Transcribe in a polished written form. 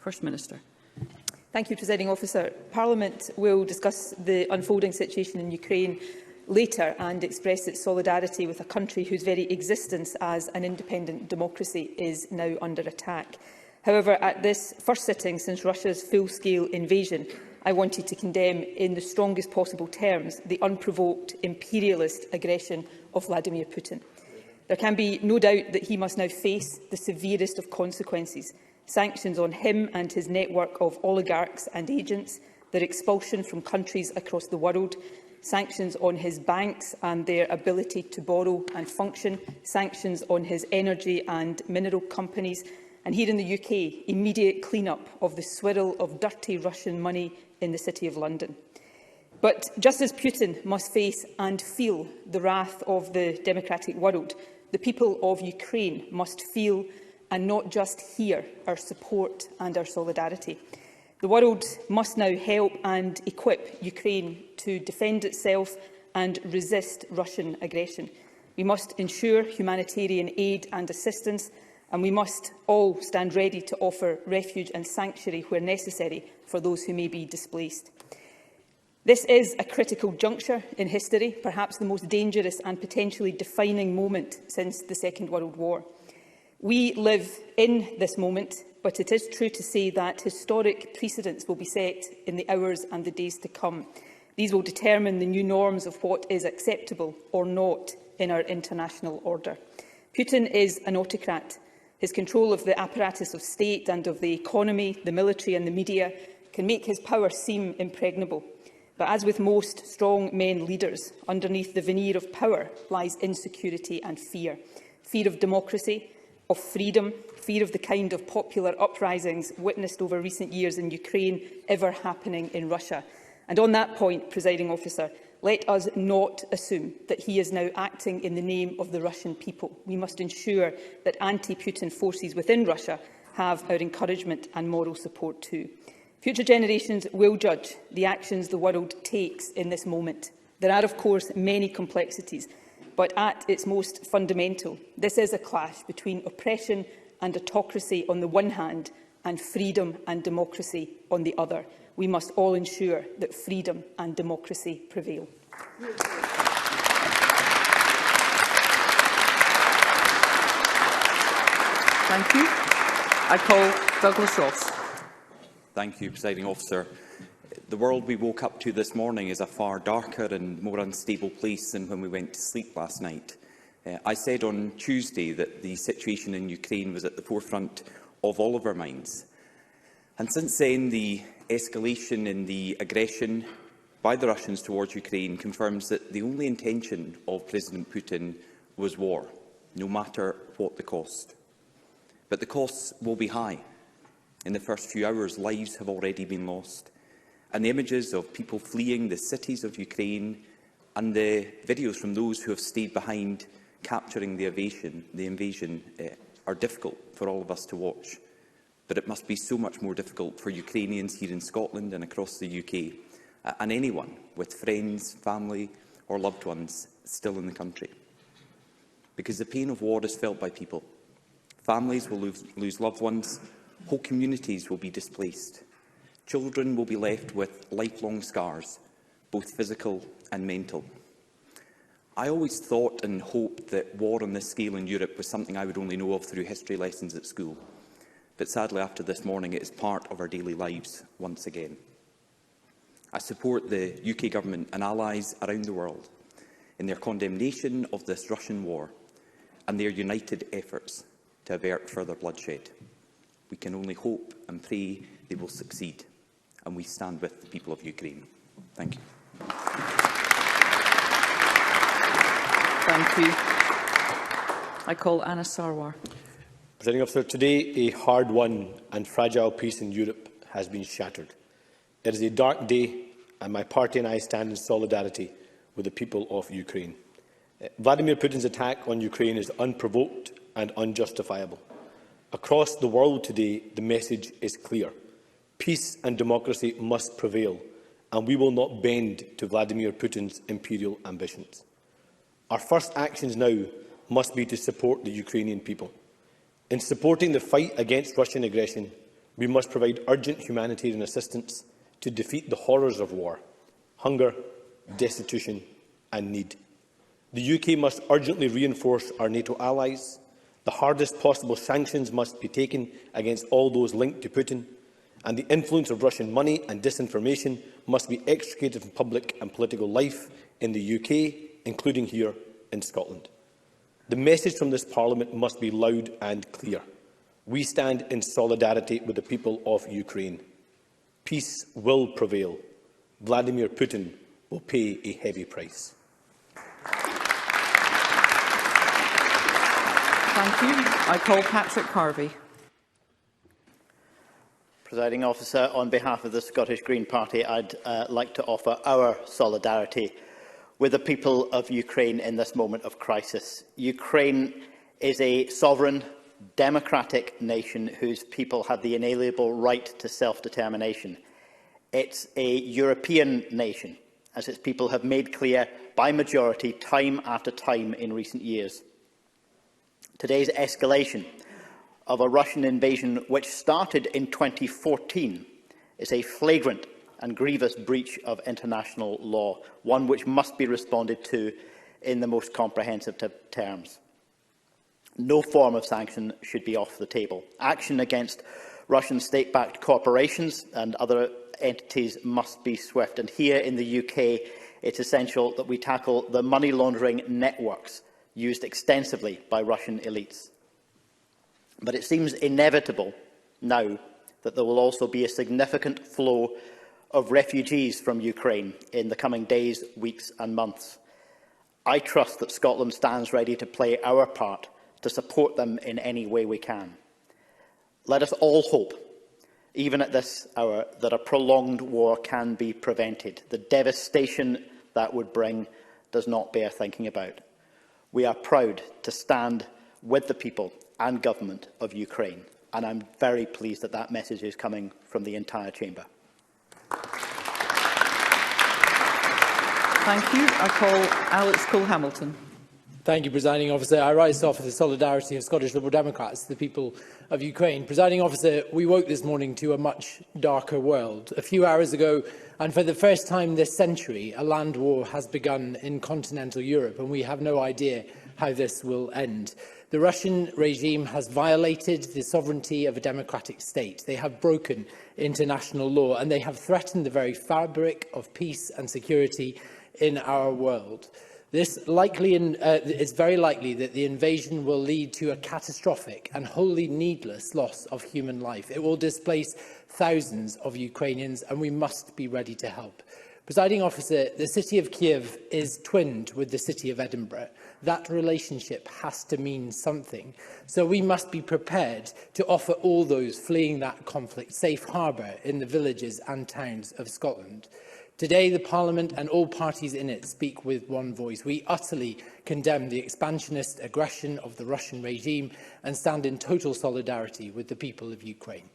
First Minister. Thank you, Presiding Officer. Parliament will discuss the unfolding situation in Ukraine later and express its solidarity with a country whose very existence as an independent democracy is now under attack. However, at this first sitting since Russia's full-scale invasion, I wanted to condemn in the strongest possible terms the unprovoked imperialist aggression of Vladimir Putin. There can be no doubt that he must now face the severest of consequences: sanctions on him and his network of oligarchs and agents, their expulsion from countries across the world, sanctions on his banks and their ability to borrow and function, sanctions on his energy and mineral companies, and here in the UK, immediate clean-up of the swirl of dirty Russian money in the City of London. But just as Putin must face and feel the wrath of the democratic world, the people of Ukraine must feel and not just hear our support and our solidarity. The world must now help and equip Ukraine to defend itself and resist Russian aggression. We must ensure humanitarian aid and assistance, and we must all stand ready to offer refuge and sanctuary where necessary for those who may be displaced. This is a critical juncture in history, perhaps the most dangerous and potentially defining moment since the Second World War. We live in this moment, but it is true to say that historic precedents will be set in the hours and the days to come. These will determine the new norms of what is acceptable or not in our international order. Putin is an autocrat. His control of the apparatus of state and of the economy, the military and the media can make his power seem impregnable. But as with most strong men leaders, underneath the veneer of power lies insecurity and fear. Fear of democracy, of freedom, fear of the kind of popular uprisings witnessed over recent years in Ukraine ever happening in Russia. And on that point, Presiding Officer, let us not assume that he is now acting in the name of the Russian people. We must ensure that anti-Putin forces within Russia have our encouragement and moral support too. Future generations will judge the actions the world takes in this moment. There are, of course, many complexities, but at its most fundamental, this is a clash between oppression and autocracy on the one hand and freedom and democracy on the other. We must all ensure that freedom and democracy prevail. Thank you. I call Douglas Ross. Thank you, Presiding Officer. The world we woke up to this morning is a far darker and more unstable place than when we went to sleep last night. I said on Tuesday that the situation in Ukraine was at the forefront of all of our minds. And since then, the escalation in the aggression by the Russians towards Ukraine confirms that the only intention of President Putin was war, no matter what the cost. But the costs will be high. In the first few hours, lives have already been lost. And the images of people fleeing the cities of Ukraine and the videos from those who have stayed behind capturing the invasion are difficult for all of us to watch. But it must be so much more difficult for Ukrainians here in Scotland and across the UK, and anyone with friends, family or loved ones still in the country. Because the pain of war is felt by people. Families will lose loved ones. Whole communities will be displaced. Children will be left with lifelong scars, both physical and mental. I always thought and hoped that war on this scale in Europe was something I would only know of through history lessons at school. But sadly, after this morning, it is part of our daily lives once again. I support the UK Government and allies around the world in their condemnation of this Russian war and their united efforts to avert further bloodshed. We can only hope and pray they will succeed, and we stand with the people of Ukraine. Thank you. Thank you. I call Anna Sarwar. Presiding Officer, today a hard-won and fragile peace in Europe has been shattered. It is a dark day, and my party and I stand in solidarity with the people of Ukraine. Vladimir Putin's attack on Ukraine is unprovoked and unjustifiable. Across the world today, the message is clear. Peace and democracy must prevail, and we will not bend to Vladimir Putin's imperial ambitions. Our first actions now must be to support the Ukrainian people. In supporting the fight against Russian aggression, We must provide urgent humanitarian assistance to defeat the horrors of war, hunger, destitution and need. The UK must urgently reinforce our NATO allies. The hardest possible sanctions must be taken against all those linked to Putin, and the influence of Russian money and disinformation must be extricated from public and political life in the UK, including here in Scotland. The message from this Parliament must be loud and clear. We stand in solidarity with the people of Ukraine. Peace will prevail. Vladimir Putin will pay a heavy price. Thank you. I call Patrick Harvey. Presiding Officer, on behalf of the Scottish Green Party, I'd like to offer our solidarity with the people of Ukraine in this moment of crisis. Ukraine is a sovereign, democratic nation whose people have the inalienable right to self-determination. It's a European nation, as its people have made clear by majority time after time in recent years. Today's escalation of a Russian invasion which started in 2014 is a flagrant and grievous breach of international law, one which must be responded to in the most comprehensive terms. No form of sanction should be off the table. Action against Russian state-backed corporations and other entities must be swift. And here in the UK, it's essential that we tackle the money laundering networks used extensively by Russian elites. But it seems inevitable now that there will also be a significant flow of refugees from Ukraine in the coming days, weeks and months. I trust that Scotland stands ready to play our part to support them in any way we can. Let us all hope, even at this hour, that a prolonged war can be prevented. The devastation that would bring does not bear thinking about. We are proud to stand with the people and government of Ukraine, and I'm very pleased that that message is coming from the entire chamber. Thank you. I call Alex Cole-Hamilton. Thank you, Presiding Officer. I rise to offer the solidarity of Scottish Liberal Democrats to the people of Ukraine. Presiding Officer, we woke this morning to a much darker world. A few hours ago, and for the first time this century, a land war has begun in continental Europe, and we have no idea how this will end. The Russian regime has violated the sovereignty of a democratic state. They have broken international law, and they have threatened the very fabric of peace and security in our world. It's very likely that the invasion will lead to a catastrophic and wholly needless loss of human life. It will displace thousands of Ukrainians, and we must be ready to help. Presiding Officer, the city of Kiev is twinned with the city of Edinburgh. That relationship has to mean something. So we must be prepared to offer all those fleeing that conflict safe harbour in the villages and towns of Scotland. Today, the Parliament and all parties in it speak with one voice. We utterly condemn the expansionist aggression of the Russian regime and stand in total solidarity with the people of Ukraine.